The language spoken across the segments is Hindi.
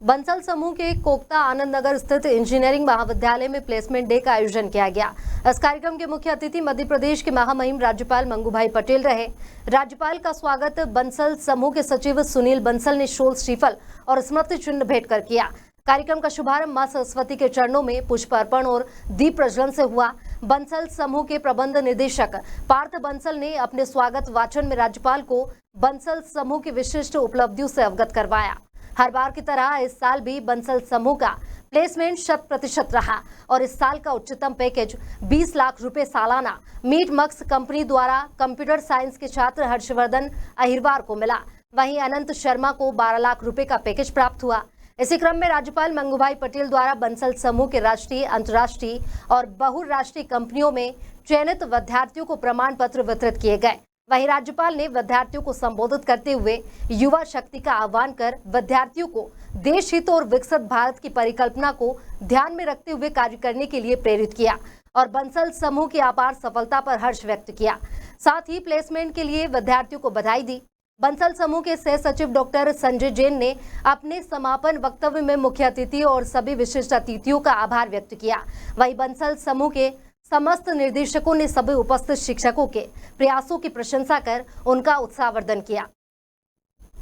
बंसल समूह के कोकता आनंद नगर स्थित इंजीनियरिंग महाविद्यालय में प्लेसमेंट डे का आयोजन किया गया। इस कार्यक्रम के मुख्य अतिथि मध्य प्रदेश के महामहिम राज्यपाल मंगूभाई पटेल रहे। राज्यपाल का स्वागत बंसल समूह के सचिव सुनील बंसल ने शॉल, श्रीफल और स्मृति चिन्ह भेंट कर किया। कार्यक्रम का शुभारंभ मां सरस्वती के चरणों में पुष्प अर्पण और दीप प्रज्वलन से हुआ। बंसल समूह के प्रबंध निदेशक पार्थ बंसल ने अपने स्वागत वाचन में राज्यपाल को बंसल समूह की विशिष्ट उपलब्धियों से अवगत करवाया। हर बार की तरह इस साल भी बंसल समूह का प्लेसमेंट 100% रहा और इस साल का उच्चतम पैकेज 20 लाख रुपए सालाना मीट मक्स कंपनी द्वारा कंप्यूटर साइंस के छात्र हर्षवर्धन अहिरवार को मिला। वहीं अनंत शर्मा को 12 लाख रुपए का पैकेज प्राप्त हुआ। इसी क्रम में राज्यपाल मंगूभाई पटेल द्वारा बंसल समूह के राष्ट्रीय, अंतर्राष्ट्रीय और बहुराष्ट्रीय कंपनियों में चयनित विद्यार्थियों को प्रमाण पत्र वितरित किए गए। वहीं राज्यपाल ने विद्यार्थियों को संबोधित करते हुए युवा शक्ति का आह्वान कर विद्यार्थियों को देश हित और विकसित भारत की परिकल्पना को ध्यान में रखते हुए कार्य करने के लिए प्रेरित किया और बंसल समूह की अपार सफलता पर हर्ष व्यक्त किया। साथ ही प्लेसमेंट के लिए विद्यार्थियों को बधाई दी। बंसल समूह के सह सचिव डॉक्टर संजय जैन ने अपने समापन वक्तव्य में मुख्य अतिथि और सभी विशिष्ट अतिथियों का आभार व्यक्त किया। वहीं बंसल समूह के समस्त निर्देशकों ने सभी उपस्थित शिक्षकों के प्रयासों की प्रशंसा कर उनका उत्साहवर्धन किया।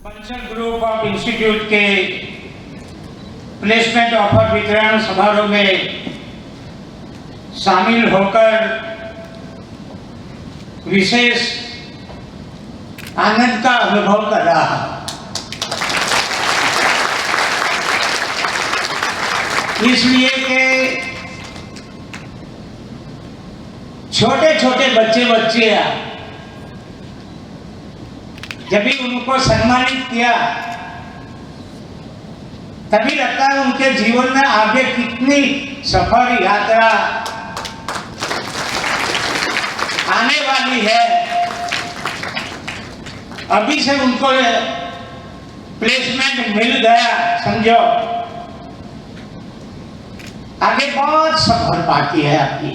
बंसल ग्रुप ऑफ इंस्टीट्यूट के प्लेसमेंट ऑफर वितरण समारोह में शामिल होकर विशेष आनंद का अनुभव कर रहा है। इसलिए कि छोटे छोटे बच्चे जब भी उनको सम्मानित किया तभी लगता है उनके जीवन में आगे कितनी सफर यात्रा आने वाली है। अभी से उनको प्लेसमेंट मिल गया, समझो आगे बहुत सफर बाकी है आपकी।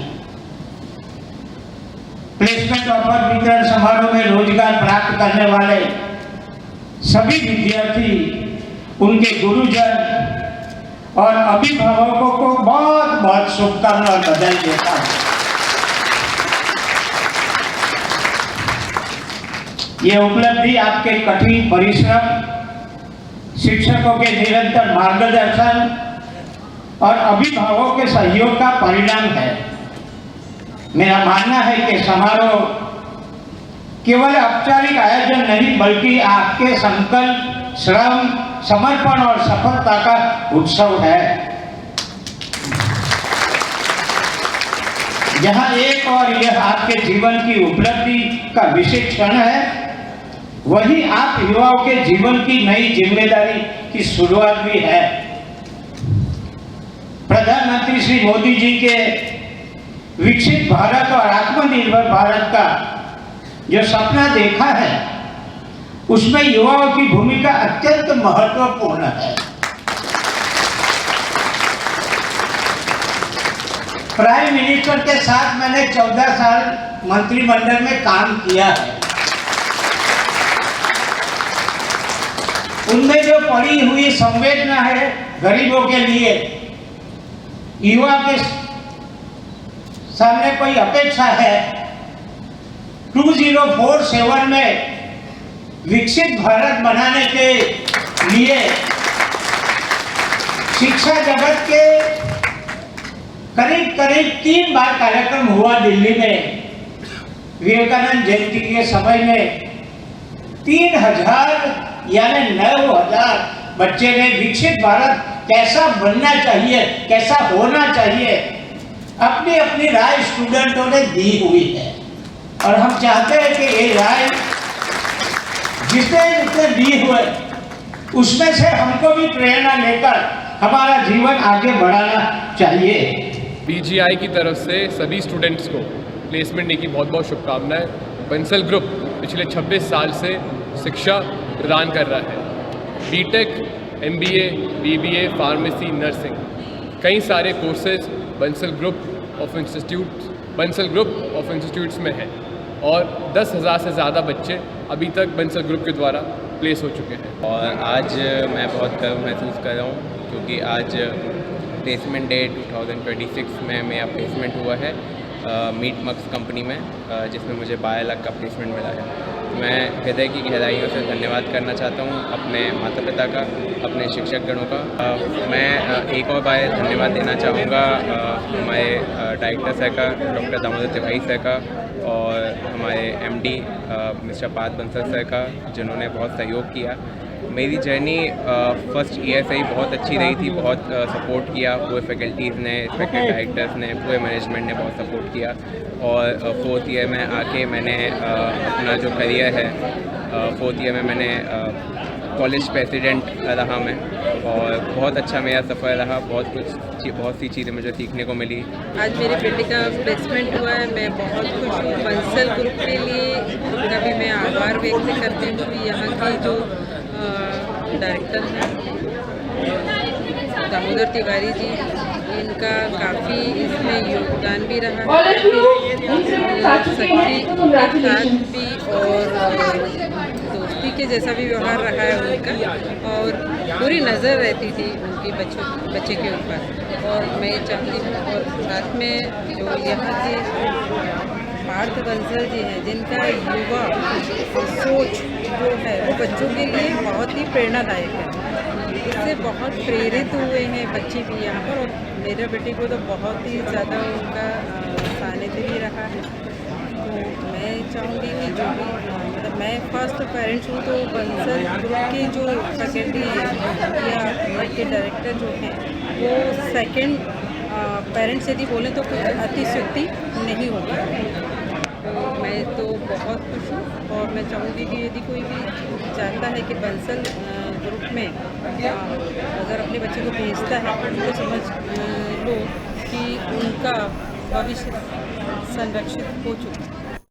प्लेसमेंट ऑफर वितरण समारोह में रोजगार प्राप्त करने वाले सभी विद्यार्थी, उनके गुरुजन और अभिभावकों को बहुत बहुत शुभकामनाएं और बधाई देता हूं। ये उपलब्धि आपके कठिन परिश्रम, शिक्षकों के निरंतर मार्गदर्शन और अभिभावकों के सहयोग का परिणाम है। मेरा मानना है कि समारोह केवल औपचारिक आयोजन नहीं बल्कि आपके संकल्प, श्रम, समर्पण और सफलता का उत्सव है। जहां एक और यह आपके जीवन की उपलब्धि का विशेष क्षण है, वही आप युवाओं के जीवन की नई जिम्मेदारी की शुरुआत भी है। प्रधानमंत्री श्री मोदी जी के विकसित भारत और आत्मनिर्भर भारत का जो सपना देखा है, उसमें युवाओं की भूमिका अत्यंत महत्वपूर्ण है। प्राइम मिनिस्टर के साथ मैंने 14 साल मंत्रिमंडल में काम किया है। उनमें जो पड़ी हुई संवेदना है गरीबों के लिए, युवा के सामने कोई अपेक्षा है, 2047 में विकसित भारत बनाने के लिए शिक्षा जगत के करीब 3 बार कार्यक्रम हुआ दिल्ली में। विवेकानंद जयंती के समय में 3000 यानी 9000 बच्चे ने विकसित भारत कैसा बनना चाहिए, कैसा होना चाहिए, अपनी अपनी राय स्टूडेंटों ने दी हुई है। और हम चाहते हैं कि ये राय जिसने दी हुए उसमें से हमको भी प्रेरणा लेकर हमारा जीवन आगे बढ़ाना चाहिए। BGI की तरफ से सभी स्टूडेंट्स को प्लेसमेंट डे की बहुत बहुत शुभकामनाएं। बंसल ग्रुप पिछले 26 साल से शिक्षा प्रदान कर रहा है। BTech, MBA, BBA, pharmacy, nursing, कई सारे courses Bansal group of institutes में है और 10,000 से ज़्यादा बच्चे अभी तक बंसल ग्रुप के द्वारा प्लेस हो चुके हैं। और आज मैं बहुत गर्व महसूस कर रहा हूँ क्योंकि आज प्लेसमेंट डे 2026 में मेरा प्लेसमेंट हुआ है मीट मक्स कंपनी में, जिसमें मुझे 12 लाख का प्लेसमेंट मिला है। मैं हृदय की गहराइयों से धन्यवाद करना चाहता हूँ अपने माता पिता का, अपने शिक्षकगणों का। मैं एक और बार धन्यवाद देना चाहूँगा हमारे डायरेक्टर सर का, डॉक्टर दामोदर तिवारी सर का, और हमारे MD mister Parth Bansal sir का, जिन्होंने बहुत सहयोग किया। मेरी जर्नी फर्स्ट ईयर से ही बहुत अच्छी रही थी, बहुत सपोर्ट किया पूरे फैकल्टीज़ ने, रिस्पेक्टेड डायरेक्टर्स ने, पूरे मैनेजमेंट ने बहुत सपोर्ट किया। और फोर्थ ईयर में आके मैंने अपना जो करियर है, फोर्थ ईयर में मैंने कॉलेज प्रेसिडेंट रहा मैं, और बहुत अच्छा मेरा सफ़र रहा। बहुत सी चीज़ें मुझे सीखने को मिली। आज मेरे बेटे का प्लेसमेंट हुआ है, मैं बहुत खुश हूँ। बंसल ग्रुप के लिए का भी मैं आभार व्यक्त करती हूँ। यहाँ की जो डायरेक्टर हैं दामोदर तिवारी जी, इनका काफ़ी इसमें योगदान भी रहा है, सच्ची साथ भी और दोस्ती के जैसा भी व्यवहार रहा है उनका, और पूरी नज़र रहती थी उनकी बच्चे के ऊपर। और मैं चाहती हूँ, और साथ में जो यहाँ के पार्थ बंसल जी हैं, जिनका युवा सोच जो है वो बच्चों के लिए बहुत ही प्रेरणादायक है। इससे बहुत प्रेरित हुए हैं बच्चे भी यहाँ पर, और मेरे बेटे को तो बहुत ही ज़्यादा उनका सानिध्य भी रहा है। तो मैं चाहूँगी कि जो भी मतलब मैं फर्स्ट पेरेंट्स हूँ, तो बंसल ग्रुप की जो फैकल्टी या उनके डायरेक्टर जो हैं वो सेकंड पेरेंट्स यदि बोलें तो कुछ अतिशयोक्ति नहीं होगी। तो मैं तो बहुत खुश हूँ, और मैं चाहूँगी कि यदि कोई भी चाहता है कि बंसल ग्रुप में अगर अपने बच्चे को भेजता है तो उनको समझ लो कि उनका भविष्य संरक्षित हो चुका है।